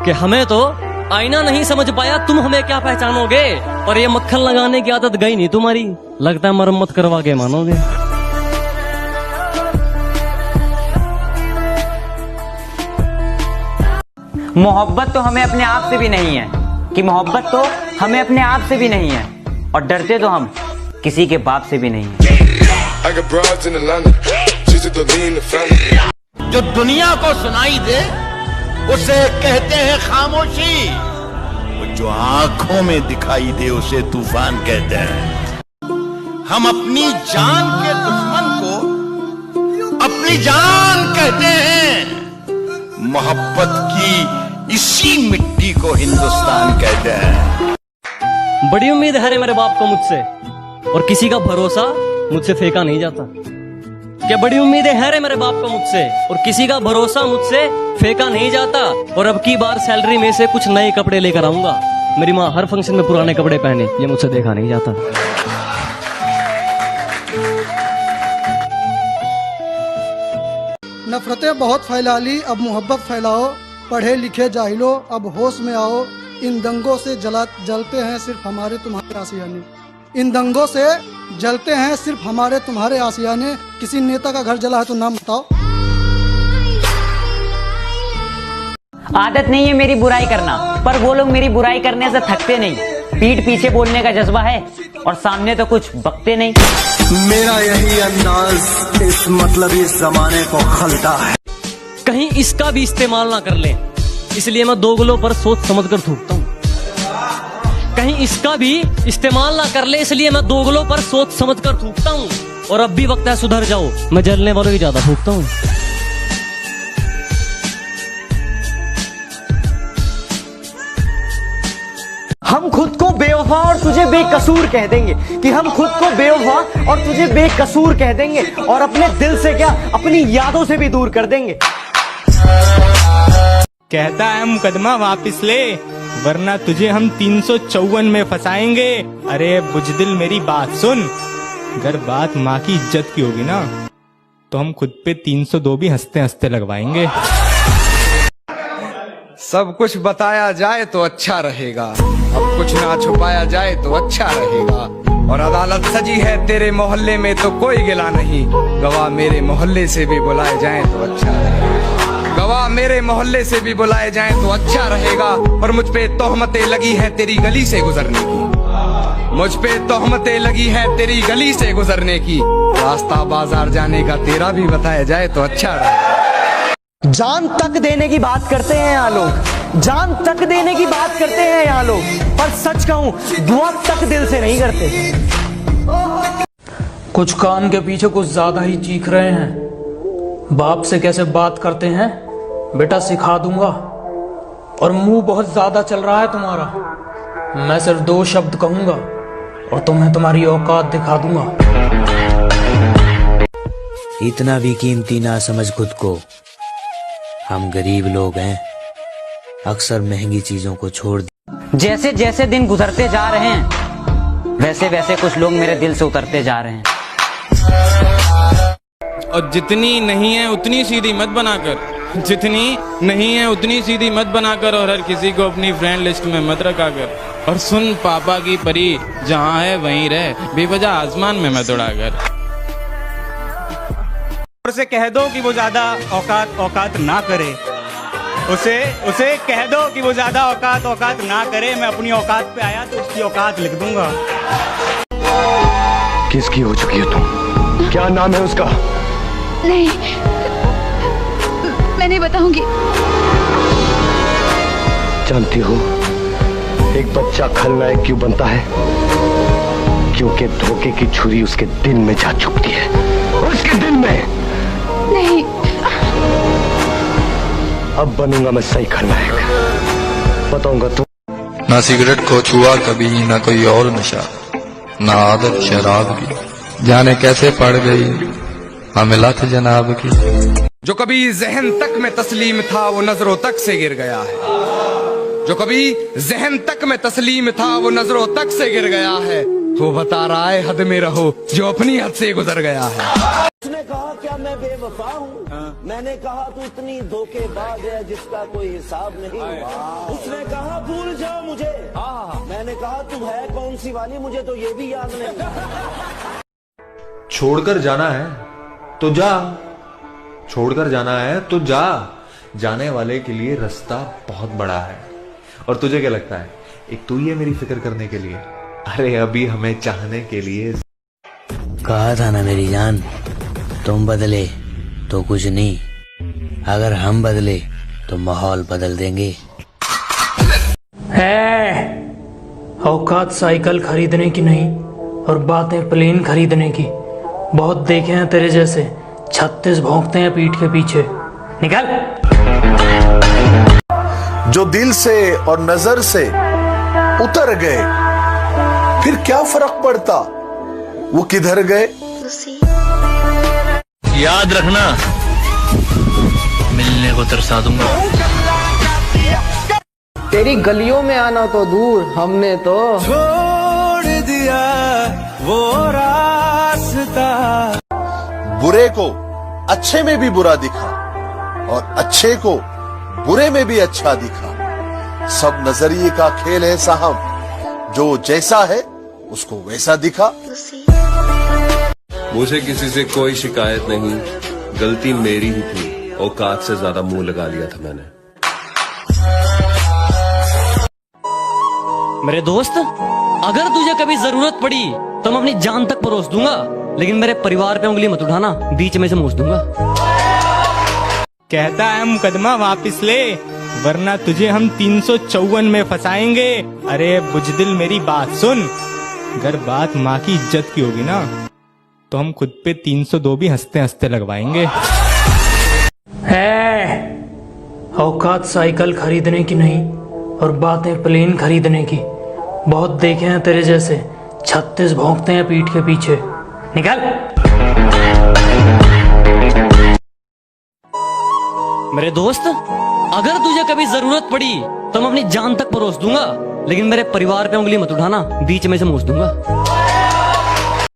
कि हमें तो आईना नहीं समझ पाया, तुम हमें क्या पहचानोगे। पर ये मक्खन लगाने की आदत गई नहीं तुम्हारी, लगता है मरम्मत करवा के मानोगे। मोहब्बत तो हमें अपने आप से भी नहीं है, कि मोहब्बत तो हमें अपने आप से भी नहीं है, और डरते तो हम किसी के बाप से भी नहीं है। जो दुनिया को सुनाई दे उसे कहते हैं खामोशी, जो आंखों में दिखाई दे उसे तूफान कहते हैं। हम अपनी जान के दुश्मन को अपनी जान कहते हैं। मोहब्बत की इसी मिट्टी को हिंदुस्तान कहते हैं। बड़ी उम्मीद है मेरे बाप को मुझसे, और किसी का भरोसा मुझसे फेंका नहीं जाता। क्या बड़ी उम्मीदें हैं रे मेरे बाप को मुझसे, और किसी का भरोसा मुझसे फेंका नहीं जाता। और अब की बार सैलरी में से कुछ नए कपड़े लेकर आऊंगा। मेरी माँ हर फंक्शन में पुराने कपड़े पहने, ये मुझसे देखा नहीं जाता। नफरतें बहुत फैला ली, अब मोहब्बत फैलाओ। पढ़े लिखे जाहिलो, अब होश में आओ। इन दंगों से जलते हैं सिर्फ हमारे तुम्हारे आशियाने। इन दंगों से जलते हैं सिर्फ हमारे तुम्हारे आशियाने। किसी नेता का घर जला है तो नाम बताओ। आदत नहीं है मेरी बुराई करना, पर वो लोग मेरी बुराई करने से थकते नहीं। पीठ पीछे बोलने का जज्बा है और सामने तो कुछ बकते नहीं। मेरा यही अंदाज इस मतलब इस जमाने को खलता है। कहीं इसका भी इस्तेमाल ना कर ले, इसलिए मैं दोगलों पर सोच समझ कर थूकता हूँ। कहीं इसका भी इस्तेमाल ना कर ले, इसलिए मैं दोगलों पर सोच समझ कर थूकता हूँ। और अब भी वक्त है सुधर जाओ, मैं जलने वालों की ज्यादा थूकता हूँ। हम खुद को बेवफा और तुझे बेकसूर कह देंगे, कि हम खुद को बेवफा और तुझे बेकसूर कह देंगे, और अपने दिल से क्या अपनी यादों से भी दूर कर देंगे। कहता है मुकदमा वापिस ले, वरना तुझे हम 354 में फंसाएंगे। अरे बुजदिल मेरी बात सुन, अगर बात माँ की इज्जत की होगी ना, तो हम खुद पे 302 भी हंसते हंसते लगवाएंगे। सब कुछ बताया जाए तो अच्छा रहेगा, अब कुछ ना छुपाया जाए तो अच्छा रहेगा। और अदालत सजी है तेरे मोहल्ले में तो कोई गिला नहीं, गवाह मेरे मोहल्ले से भी बुलाए जाएं तो अच्छा रहेगा। गवाह मेरे मोहल्ले से भी बुलाए जाएं तो अच्छा रहेगा। और मुझ पे तोहमतें लगी हैं तेरी गली से गुजरने की, मुझ पे तोहमतें लगी हैं तेरी गली से गुजरने की। रास्ता बाजार जाने का तेरा भी बताया जाए तो अच्छा रहेगा। जान तक देने की बात करते हैं यहाँ लोग, जान तक देने की बात करते हैं यहाँ लोग, पर सच कहूं दुआ तक दिल से नहीं करते। कुछ कान के पीछे कुछ ज्यादा ही चीख रहे हैं। बाप से कैसे बात करते हैं बेटा सिखा दूंगा। और मुंह बहुत ज्यादा चल रहा है तुम्हारा, मैं सिर्फ 2 शब्द कहूंगा और तुम्हें तुम्हारी औकात दिखा दूंगा। इतना भी कीमती ना समझ खुद को, हम गरीब लोग हैं, अक्सर महंगी चीजों को छोड़ जैसे जैसे दिन गुजरते जा रहे हैं, वैसे वैसे कुछ लोग मेरे दिल से उतरते जा रहे हैं। और जितनी नहीं है उतनी सीधी मत बनाकर, जितनी नहीं है उतनी सीधी मत बनाकर, और हर किसी को अपनी फ्रेंड लिस्ट में मत रखा कर। और सुन पापा की परी, जहाँ है वहीं रह, बेवजह आसमान में मत उड़ाकर। उसे कह दो कि वो ज्यादा औकात ना करे, उसे कह दो कि वो ज्यादा औकात ना करे। मैं अपनी औकात पे आया तो उसकी औकात लिख दूंगा। किसकी हो चुकी है तुम? क्या नाम है उसका? नहीं, मैं नहीं बताऊंगी। जानती हो एक बच्चा खलनायक क्यों बनता है? क्योंकि धोखे की छुरी उसके दिल में जा चुकती है, उसके दिल में। नहीं, अब बनूंगा मैं सही खलनायक, बताऊंगा तुम। ना सिगरेट को छुआ कभी, ना कोई और नशा, ना आदत शराब की, जाने कैसे पड़ गई हमें लत जनाब की। जो कभी जहन तक में तस्लीम था वो नजरों तक से गिर गया है, जो कभी जहन तक में तस्लीम था वो नजरों तक से गिर गया है। वो बता रहा है हद में रहो जो अपनी हद से गुजर गया है। उसने कहा क्या मैं बेवफा हूँ? मैंने कहा तू इतनी धोखेबाज है जिसका कोई हिसाब नहीं। उसने कहा भूल जाओ मुझे। मैंने कहा तू है कौन सी वाली, मुझे तो ये भी याद नहीं। छोड़कर जाना है तो जा, छोड़कर जाना है तो जा। जाने वाले के लिए रास्ता बहुत बड़ा है। और तुझे क्या लगता है, एक तू ही है मेरी फिक्र करने के लिए? अरे अभी हमें चाहने के लिए। कहा था ना मेरी जान, तुम बदले तो कुछ नहीं, अगर हम बदले तो माहौल बदल देंगे। है औकात साइकिल खरीदने की नहीं और बातें प्लेन खरीदने की। बहुत देखे हैं तेरे जैसे, 36 भौंकते हैं पीठ के पीछे। निकल। जो दिल से और नजर से उतर गए, फिर क्या फर्क पड़ता वो किधर गए। याद रखना, मिलने को तरसा दूंगा। तेरी गलियों में आना तो दूर, हमने तो छोड़ दिया वो रास्ता। बुरे को अच्छे में भी बुरा दिखा और अच्छे को बुरे में भी अच्छा दिखा। सब नजरिए का खेल है साहब, जो जैसा है उसको वैसा दिखा। मुझे किसी से कोई शिकायत नहीं, गलती मेरी ही थी, औकात से ज्यादा मुंह लगा लिया था मैंने। मेरे दोस्त, अगर तुझे कभी जरूरत पड़ी तो मैं अपनी जान तक परोस दूंगा, लेकिन मेरे परिवार पे उंगली मत उठाना, बीच में से मोच दूंगा। कहता है मुकदमा वापिस ले, वरना तुझे हम 354 में फंसाएंगे। अरे बुजदिल मेरी बात सुन, अगर बात माँ की इज्जत की होगी ना तो हम खुद पे 302 भी हंसते हंसते लगवाएंगे। है औकात साइकिल खरीदने की नहीं और बातें प्लेन खरीदने की। बहुत देखे हैं तेरे जैसे, 36 भौंकते हैं पीठ के पीछे। निकल। मेरे दोस्त, अगर तुझे कभी जरूरत पड़ी तो मैं अपनी जान तक परोस दूंगा, लेकिन मेरे परिवार पे उंगली मत उठाना, बीच में से मोच दूंगा।